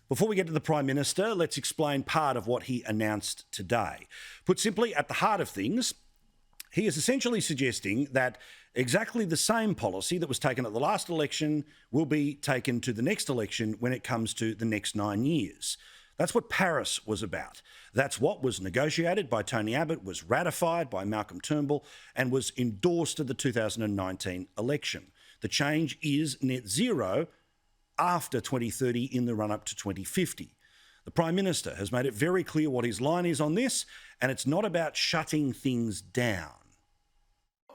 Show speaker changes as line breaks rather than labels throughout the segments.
Before we get to the Prime Minister, let's explain part of what he announced today. Put simply, at the heart of things, he is essentially suggesting that exactly the same policy that was taken at the last election will be taken to the next election when it comes to the next 9 years. That's what Paris was about. That's what was negotiated by Tony Abbott, was ratified by Malcolm Turnbull, and was endorsed at the 2019 election. The change is net zero after 2030 in the run-up to 2050. The Prime Minister has made it very clear what his line is on this, and it's not about shutting things down.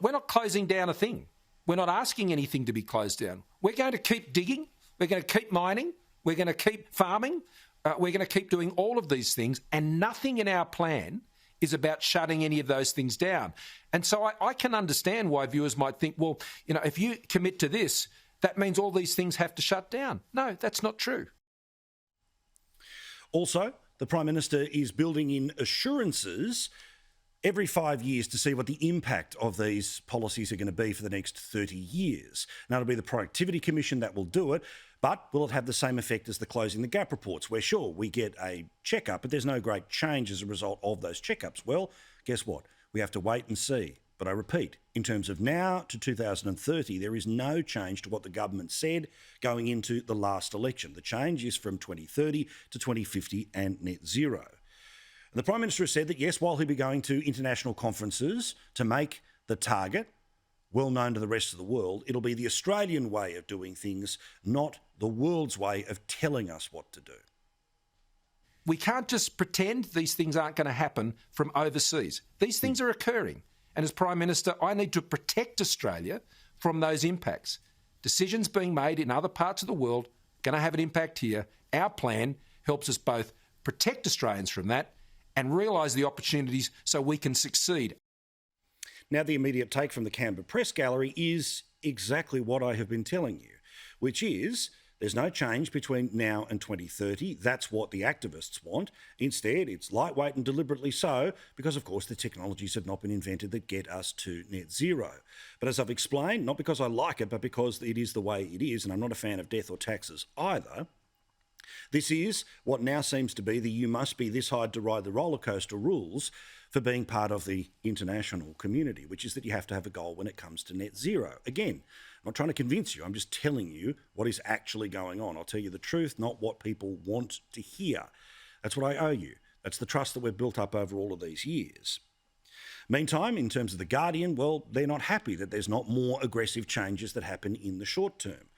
We're not closing down a thing. We're not asking anything to be closed down. We're going to keep digging. We're going to keep mining. We're going to keep farming. We're going to keep doing all of these things, and nothing in our plan is about shutting any of those things down. And so I can understand why viewers might think, well, if you commit to this, that means all these things have to shut down. No, that's not true.
Also, the Prime Minister is building in assurances every 5 years to see what the impact of these policies are going to be for the next 30 years. Now, it'll be the Productivity Commission that will do it, but will it have the same effect as the Closing the Gap reports, where, sure, we get a checkup, but there's no great change as a result of those checkups? Well, guess what? We have to wait and see. But I repeat, in terms of now to 2030, there is no change to what the government said going into the last election. The change is from 2030 to 2050 and net zero. And the Prime Minister has said that, yes, while he'll be going to international conferences to make the target well known to the rest of the world, it'll be the Australian way of doing things, not the world's way of telling us what to do.
We can't just pretend these things aren't going to happen from overseas. These things are occurring. And as Prime Minister, I need to protect Australia from those impacts. Decisions being made in other parts of the world are going to have an impact here. Our plan helps us both protect Australians from that and realise the opportunities so we can succeed.
Now, the immediate take from the Canberra Press Gallery is exactly what I have been telling you, which is there's no change between now and 2030. That's what the activists want. Instead, it's lightweight and deliberately so because, of course, the technologies have not been invented that get us to net zero. But as I've explained, not because I like it, but because it is the way it is, and I'm not a fan of death or taxes either, this is what now seems to be the you must be this hard to ride the roller coaster rules for being part of the international community, which is that you have to have a goal when it comes to net zero. Again, I'm not trying to convince you, I'm just telling you what is actually going on. I'll tell you the truth, not what people want to hear. That's what I owe you. That's the trust that we've built up over all of these years. Meantime, in terms of The Guardian, well, they're not happy that there's not more aggressive changes that happen in the short term.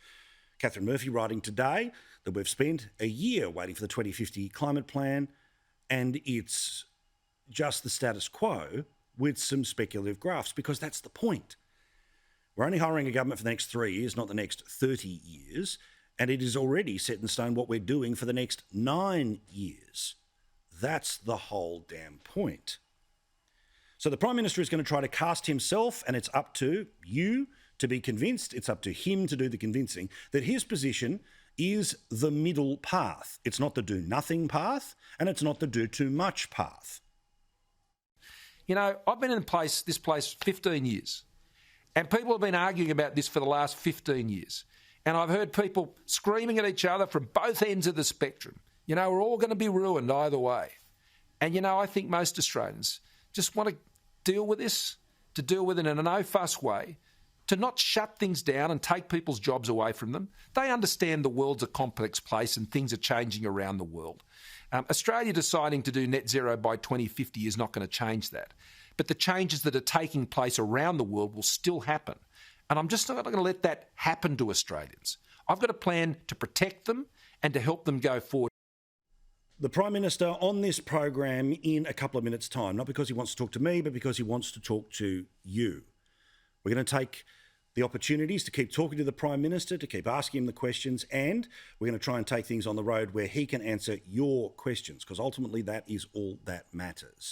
Catherine Murphy writing today that we've spent a year waiting for the 2050 climate plan, and it's just the status quo with some speculative graphs, because that's the point. We're only hiring a government for the next 3 years, not the next 30 years, and it is already set in stone what we're doing for the next 9 years. That's the whole damn point. So the Prime Minister is going to try to cast himself, and it's up to you to be convinced, it's up to him to do the convincing, that his position is the middle path. It's not the do-nothing path, and it's not the do-too-much path.
I've been in this place 15 years, and people have been arguing about this for the last 15 years. And I've heard people screaming at each other from both ends of the spectrum. We're all going to be ruined either way. And, I think most Australians just want to deal with this, to deal with it in a no-fuss way, to not shut things down and take people's jobs away from them. They understand the world's a complex place and things are changing around the world. Australia deciding to do net zero by 2050 is not going to change that. But the changes that are taking place around the world will still happen. And I'm just not going to let that happen to Australians. I've got a plan to protect them and to help them go forward.
The Prime Minister on this program in a couple of minutes' time, not because he wants to talk to me, but because he wants to talk to you. We're going to take the opportunities to keep talking to the Prime Minister, to keep asking him the questions, and we're going to try and take things on the road where he can answer your questions, because ultimately that is all that matters.